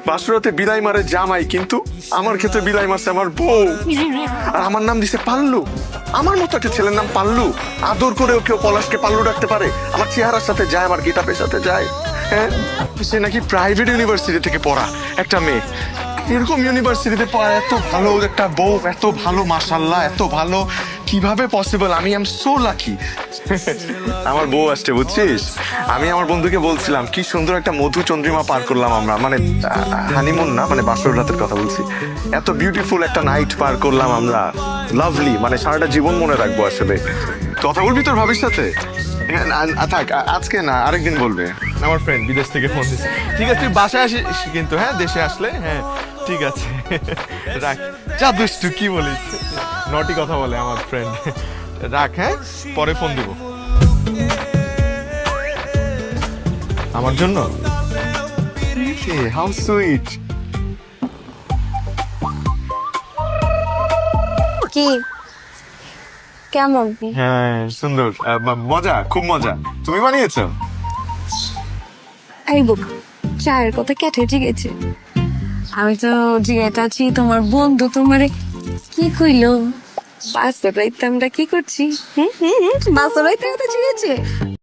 বাসুরাতে বিলাই মারে জামাই, কিন্তু আমার ক্ষেত্রে বিলাই মারছে আমার বউ। আর আমার নাম দিছে পাল্লু। আমার মতো একটা ছেলের নাম পাল্লু, আদর করেও কেউ পলাশকে পাল্লু ডাকতে পারে? আমার চেহারার সাথে যায়, আমার গেটাপের সাথে যায়। হ্যাঁ, সে নাকি প্রাইভেট ইউনিভার্সিটি থেকে পড়া একটা মেয়ে। এরকম ইউনিভার্সিটিতে পড়া এত ভালো একটা বউ, এত ভালো, মাশাআল্লাহ এত ভালো, কিভাবে পসিবল? আমি এম সো লাকি। আমার বউ আসছে বুঝছিস। আমি আমার বন্ধুকে বলছিলাম কি সুন্দর একটা মধু চন্দ্রিমা পার করলাম আমরা, মানে হানিমুন না, মানে বাসর রাতের কথা বলছি। এত বিউটিফুল একটা নাইট পার করলাম আমরা, লাভলি, মানে সারাটা জীবন মনে রাখবো আসলে। কথা বলবি তোর ভাবির সাথে? হ্যাঁ, থাক, আজকে না, আরেকদিন বলবে। আমার ফ্রেন্ড বিদেশ থেকে ফোন দিচ্ছে। ঠিক আছে, তুই বাসায় আসিস কিন্তু, হ্যাঁ, দেশে আসলে। হ্যাঁ ঠিক আছে, রাখ। যা দুষ্টু, কি বলিস, নটি কথা বলে আমার ফ্রেন্ড। রাখ, হ্যাঁ, পরে ফোন দিব। আমার জন্য হাউ সুইট। কি কেমন? হ্যাঁ সুন্দর, মজা, খুব মজা। তুমি বানিয়েছো? এই বুক, চায়ের কথা কেটে জিগেছে। আমি তো জিজ্ঞাসা তোমার বন্ধু তোমারে কি কইলো? বাস্তব রাইতে আমরা কি করছি? বাস্তব রাইতে জিগেছে।